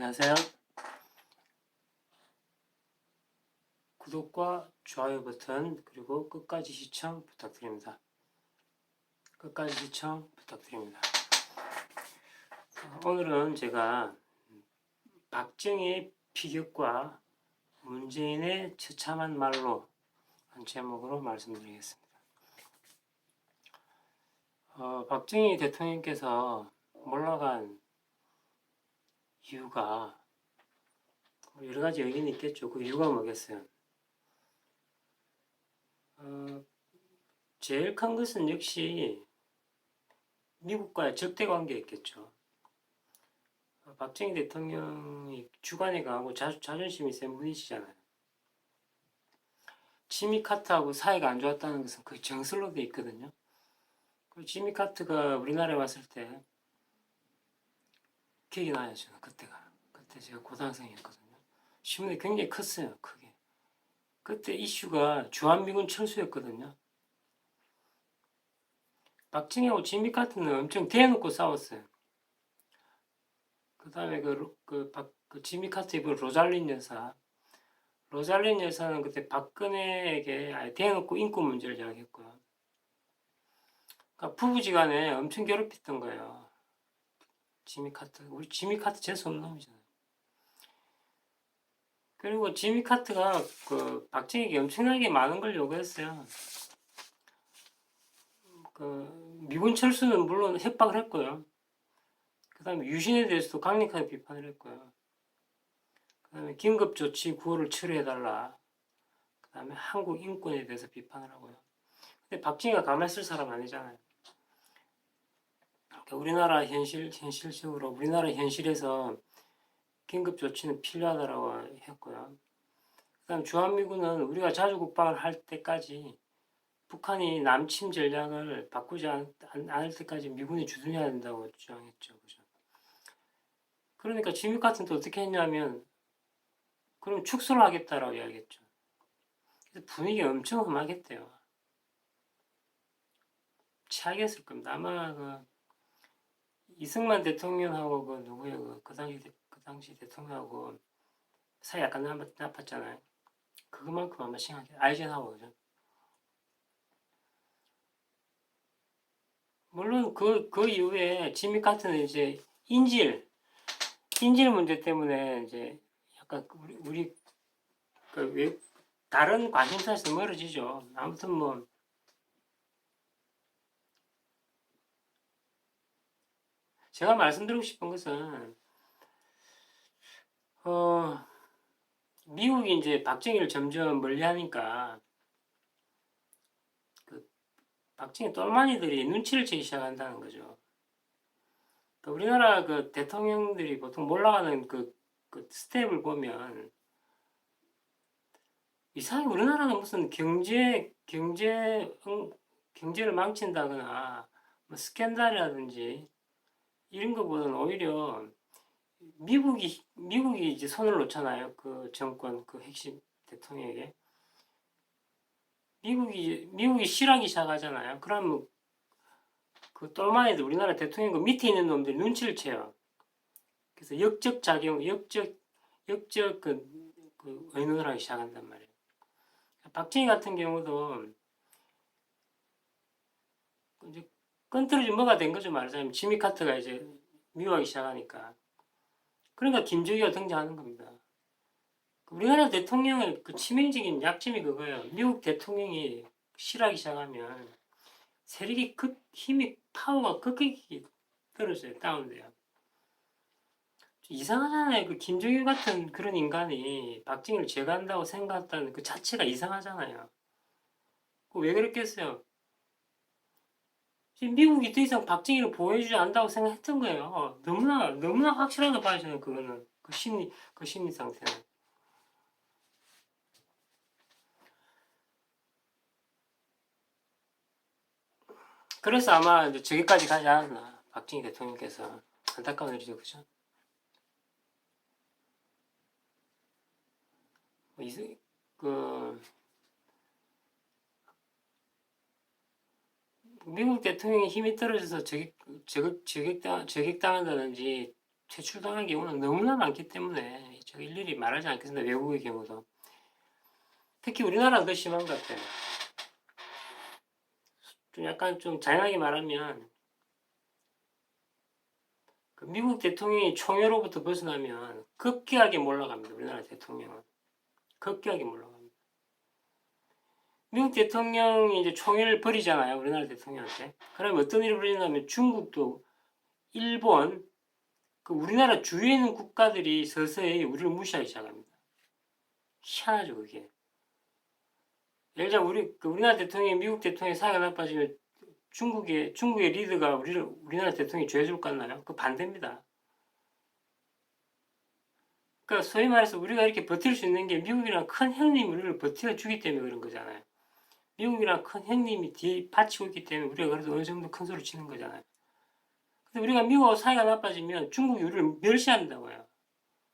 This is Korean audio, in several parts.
안녕하세요. 구독과 좋아요 버튼 그리고 끝까지 시청 부탁드립니다. 끝까지 시청 부탁드립니다. 오늘은 제가 박정희의 피격과 문재인의 처참한 말로 한 제목으로 말씀드리겠습니다. 박정희 대통령께서 몰락한 이유가 여러 가지 의견이 있겠죠. 그 이유가 뭐겠어요? 제일 큰 것은 역시 미국과의 적대 관계였겠죠. 박정희 대통령이 주관이 강하고 자존심이 센 분이시잖아요. 지미 카트하고 사이가 안 좋았다는 것은 거의 정설로 돼 있거든요. 그 지미 카트가 우리나라에 왔을 때 기억이 나요, 저는 그때가. 그때 제가 고등학생이었거든요. 신문이 굉장히 컸어요, 크게. 그때 이슈가 주한미군 철수였거든요. 박정희하고 지미 카트는 엄청 대놓고 싸웠어요. 그 다음에 그 지미 카트 입은 로잘린 여사. 로잘린 여사는 그때 박근혜에게 아예 대놓고 인권 문제를 이야기했고요. 그러니까 부부지간에 엄청 괴롭혔던 거예요. 지미 카트. 우리 지미 카트 재수없는 놈이잖아요. 그리고 지미 카트가 그 박정희에게 엄청나게 많은 걸 요구했어요. 그 미군 철수는 물론 협박을 했고요. 그 다음에 유신에 대해서도 강력하게 비판을 했고요. 그 다음에 긴급조치 구호를 철회해달라. 그 다음에 한국 인권에 대해서 비판을 하고요. 근데 박정희가 가만히 있을 사람 아니잖아요. 그러니까 우리나라 현실적으로 우리나라 현실에서 긴급조치는 필요하다고 했고요. 그 다음 주한미군은 우리가 자주국방을 할 때까지 북한이 남침 전략을 바꾸지 않을 때까지 미군이 주둔해야 된다고 주장했죠. 그죠? 그러니까 지미 같은 때 어떻게 했냐면 그럼 축소를 하겠다라고 이야기했죠. 그래서 분위기 엄청 험하겠대요. 최악이었을 겁니다. 아마 그 이승만 대통령하고 그 누구예요? 그 당시 대통령하고 사이 약간 나빴잖아요. 그것만큼 아마 심하게 아이젠하워 그죠? 물론 그 이후에 지미 카트는 이제 인질 문제 때문에 이제 약간 우리 그 다른 관심사에서 멀어지죠. 아무튼 뭐 제가 말씀드리고 싶은 것은 어 미국이 이제 박정희를 점점 멀리하니까 그 박정희 똘마니들이 눈치를 채기 시작한다는 거죠. 그러니까 우리나라 그 대통령들이 보통 몰락하는 그 스텝을 보면 이상하게 우리나라는 무슨 경제를 망친다거나 뭐 스캔들이라든지 이런 것보다는 오히려 미국이 이제 손을 놓잖아요. 그 정권 그 핵심 대통령에게 미국이 실하기 시작하잖아요. 그러면 그 똘마니들 우리나라 대통령 그 밑에 있는 놈들이 눈치를 채요. 그래서 역적 그 의논을 하기 시작한단 말이에요. 박정희 같은 경우도 이제 건드려지 뭐가 된 거죠 말하자면 지미 카트가 이제 미워하기 시작하니까 그러니까 김정희가 등장하는 겁니다. 우리나라 대통령의 그 치명적인 약점이 그거예요. 미국 대통령이 실하기 시작하면 세력이 힘이 파워가 급격히 떨어져요. 다운돼요. 이상하잖아요. 그 김정일 같은 그런 인간이 박정희를 제거한다고 생각했다는 그 자체가 이상하잖아요. 왜 그랬겠어요? 미국이 더 이상 박정희를 보호해주지 않는다고 생각했던 거예요. 너무나 확실하게 봐요, 저는 그거는. 그 심리 상태는. 그래서 아마 이제 저기까지 가지 않았나. 박정희 대통령께서. 안타까운 일이죠, 그죠? 뭐 그, 미국 대통령의 힘이 떨어져서 저격당한다든지 퇴출당한 경우는 너무나 많기 때문에 제가 일일이 말하지 않겠습니다. 외국의 경우도. 특히 우리나라는 더 심한 것 같아요. 좀 약간 좀 잔인하게 말하면 그 미국 대통령이 총회로부터 벗어나면 급격하게 몰락합니다. 우리나라 대통령은. 급격하게 몰락합니다. 미국 대통령이 이제 총회를 벌이잖아요. 우리나라 대통령한테. 그러면 어떤 일이 벌어지냐면 중국도 일본, 그 우리나라 주위에 있는 국가들이 서서히 우리를 무시하기 시작합니다. 희한하죠, 그게. 예를 들어 우리나라 대통령이 미국 대통령이 사이가 나빠지면 중국의 리더가 우리나라 대통령이 죄줄 것 같나요? 그 반대입니다. 그러니까 소위 말해서 우리가 이렇게 버틸 수 있는 게 미국이랑 큰 형님이 우리를 버텨주기 때문에 그런 거잖아요. 미국이랑 큰 형님이 뒤에 받치고 있기 때문에 우리가 그래도 어느 정도 큰 소리 치는 거잖아요. 근데 우리가 미국하고 사이가 나빠지면 중국이 우리를 멸시한다고요.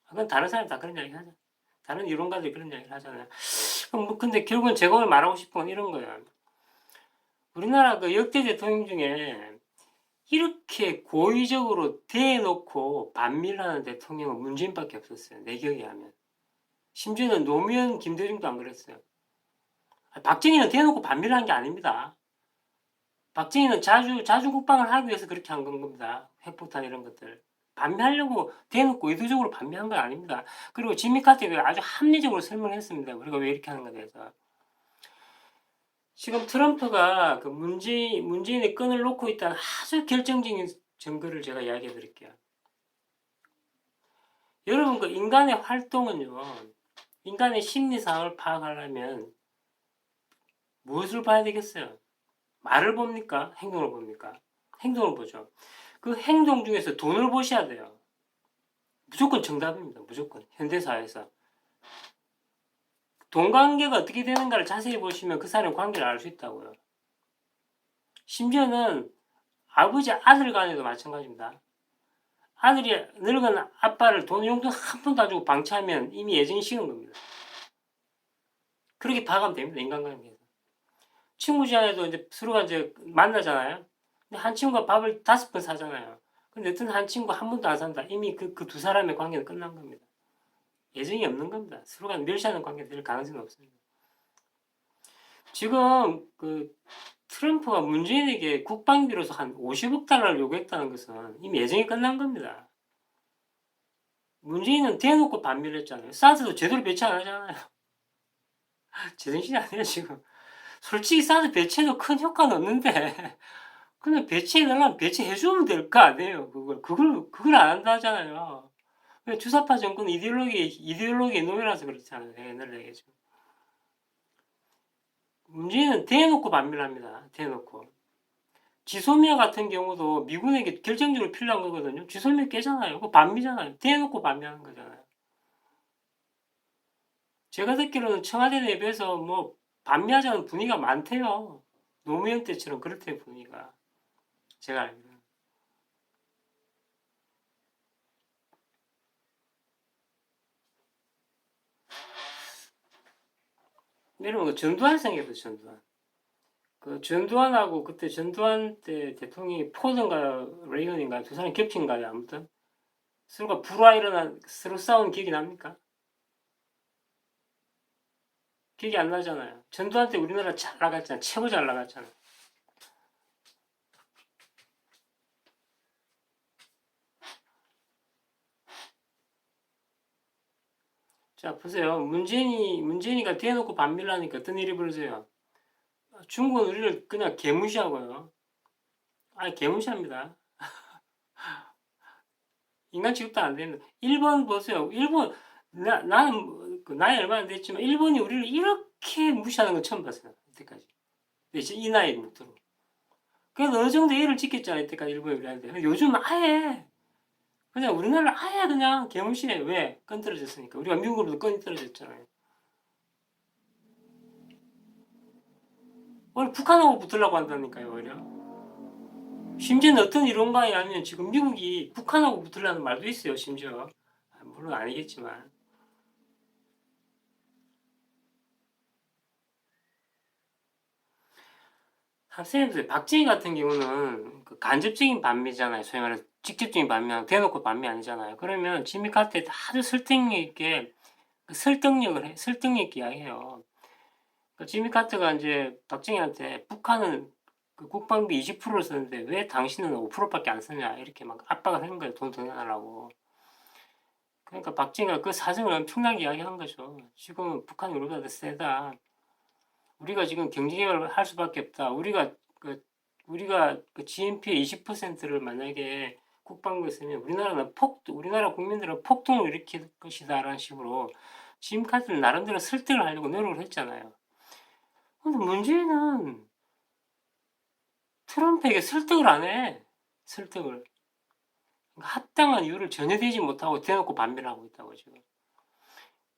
그건 다른 사람이 다 그런 이야기 하잖아요. 다른 이론가들이 그런 이야기를 하잖아요. 근데 결국은 제가 오늘 말하고 싶은 건 이런 거예요. 우리나라 그 역대 대통령 중에 이렇게 고의적으로 대놓고 반밀하는 대통령은 문재인밖에 없었어요. 내 기억에 하면. 심지어는 노무현, 김대중도 안 그랬어요. 박정희는 대놓고 반밀한 게 아닙니다. 박정희는 자주 국방을 하기 위해서 그렇게 한 겁니다. 핵폭탄 이런 것들. 반미하려고 대놓고 의도적으로 반미한 건 아닙니다. 그리고 지미 카터가 아주 합리적으로 설명했습니다. 우리가 왜 이렇게 하는 것에 대해서. 지금 트럼프가 그 문재인의 끈을 놓고 있다는 아주 결정적인 증거를 제가 이야기해 드릴게요. 여러분, 그 인간의 활동은요, 인간의 심리상을 파악하려면 무엇을 봐야 되겠어요? 말을 봅니까? 행동을 봅니까? 행동을 보죠. 그 행동 중에서 돈을 보셔야 돼요. 무조건 정답입니다. 무조건. 현대사회에서. 돈 관계가 어떻게 되는가를 자세히 보시면 그 사람의 관계를 알 수 있다고요. 심지어는 아버지 아들 간에도 마찬가지입니다. 아들이 늙은 아빠를 돈 용돈 한 푼도 안 주고 방치하면 이미 애정이 식은 겁니다. 그렇게 파악하면 됩니다. 인간관계에서. 친구 간에도 이제 서로가 이제 만나잖아요. 근데 한 친구가 밥을 5번 사잖아요. 근데 어떤 한 친구 한 번도 안 산다. 이미 그 두 사람의 관계는 끝난 겁니다. 애정이 없는 겁니다. 서로가 멸시하는 관계가 될 가능성이 없습니다. 지금 그 트럼프가 문재인에게 국방비로서 한 50억 달러를 요구했다는 것은 이미 애정이 끝난 겁니다. 문재인은 대놓고 반밀했잖아요. 사드도 제대로 배치 안 하잖아요. 제정신이 아니에요, 지금. 솔직히 사드 배치해도 큰 효과는 없는데, 그냥 배치해달라면 배치해주면 될 거 아니에요, 그걸 안 한다 하잖아요. 주사파 정권 이데올로기의 노예라서 그렇잖아요. 옛날에 얘기했죠. 문재인은 대놓고 반밀합니다. 대놓고. 지소미아 같은 경우도 미군에게 결정적으로 필요한 거거든요. 지소미아 깨잖아요. 그거 반미잖아요. 대놓고 반미하는 거잖아요. 제가 듣기로는 청와대 내부에서 뭐 반미하자는 분위기가 많대요. 노무현 때처럼 그렇대요, 분위기가. 제가 알기로는. 여러분, 그 전두환 생각해보세요, 전두환. 그 전두환하고 그때 전두환 때 대통령이 포든가 레이건인가 두 사람 겹친가요, 아무튼? 서로가 서로 싸운 기억이 납니까? 기억이 안 나잖아요. 전두환 때 우리나라 잘 나갔잖아. 최고 잘 나갔잖아. 자, 보세요. 문재인이가 대놓고 반밀하니까 어떤 일이 벌어져요? 중국은 우리를 그냥 개무시하고요. 아니, 개무시합니다. 인간 취급도 안 되는. 일본 보세요. 일본, 나는, 나이 얼마 안 됐지만, 일본이 우리를 이렇게 무시하는 건 처음 봤어요. 이때까지. 이 나이 못들어. 그래서 어느 정도 예를 지켰잖아요. 이때까지 일본이 우리한테. 요즘 아예, 그냥 우리나라를 아예 그냥 개무시해. 왜? 건드려졌으니까. 우리가 미국으로도 건드려졌잖아요. 오늘 북한하고 붙으려고 한다니까요, 오히려. 심지어는 어떤 이론가에 하면 지금 미국이 북한하고 붙으려는 말도 있어요, 심지어. 물론 아니겠지만. 선생님들, 박정희 같은 경우는 그 간접적인 반미잖아요. 소위 말해서 직접적인 반면, 대놓고 반면 아니잖아요. 그러면 지미 카트에 아주 설득력 있게 설득력 있게 이야기해요. 지미 카트가 이제 박정희한테 북한은 그 국방비 20%를 쓰는데 왜 당신은 5%밖에 안 쓰냐 이렇게 막 압박을 하는 거예요. 돈 더 내놔라고. 그러니까 박정희가 그 사정을 엄청나게 이야기한 거죠. 지금 북한이 우리보다 더 세다. 우리가 지금 경제개발을 할 수밖에 없다. 우리가 그 GNP의 20%를 만약에 국방부에 쓰면 우리나라 국민들은 폭동을 일으킬 것이다라는 식으로 지금 카드를 나름대로 설득을 하려고 노력을 했잖아요. 근데 문제는 트럼프에게 설득을 안 해. 설득을. 합당한 이유를 전혀 대지 못하고 대놓고 반변을 하고 있다고 지금.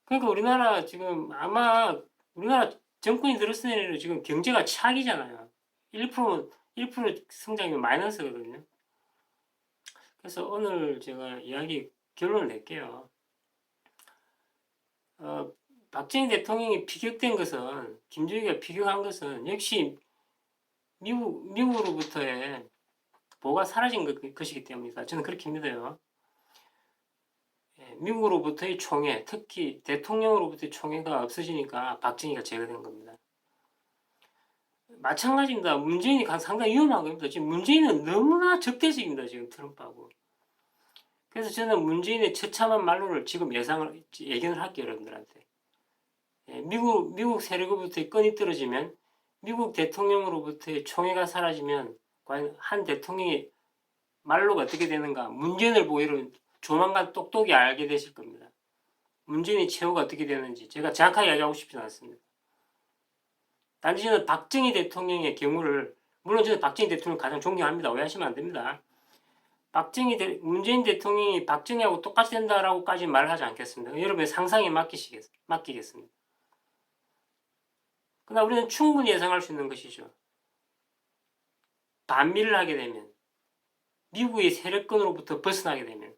그러니까 우리나라 지금 아마 우리나라 정권이 들었으니 지금 경제가 최악이잖아요. 1% 성장이 마이너스거든요. 그래서 오늘 제가 이야기 결론을 낼게요. 박정희 대통령이 피격된 것은, 김정희가 피격한 것은 역시 미국으로부터의 보호가 사라진 것이기 때문이다. 저는 그렇게 믿어요. 미국으로부터의 총애, 특히 대통령으로부터의 총애가 없어지니까 박정희가 제거된 겁니다. 마찬가지입니다. 문재인이 상당히 위험한 겁니다. 지금 문재인은 너무나 적대적입니다. 지금 트럼프하고. 그래서 저는 문재인의 처참한 말로를 지금 예견을 할게요. 여러분들한테. 미국 세력으로부터의 끈이 떨어지면, 미국 대통령으로부터의 총애가 사라지면 과연 한 대통령의 말로가 어떻게 되는가, 문재인을 보고 이런 조만간 똑똑히 알게 되실 겁니다. 문재인의 최후가 어떻게 되는지 제가 정확하게 이야기하고 싶지는 않습니다. 단지 저는 박정희 대통령의 경우를, 물론 저는 박정희 대통령 가장 존경합니다. 오해하시면 안 됩니다. 문재인 대통령이 박정희하고 똑같이 된다라고까지 말을 하지 않겠습니다. 여러분의 상상에 맡기겠습니다. 그러나 우리는 충분히 예상할 수 있는 것이죠. 반미를 하게 되면, 미국의 세력권으로부터 벗어나게 되면,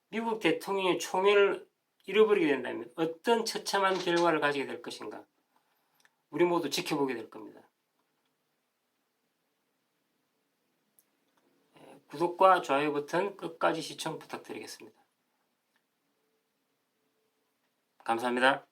미국 대통령의 총애를 잃어버리게 된다면 어떤 처참한 결과를 가지게 될 것인가, 우리 모두 지켜보게 될 겁니다. 구독과 좋아요 버튼 끝까지 시청 부탁드리겠습니다. 감사합니다.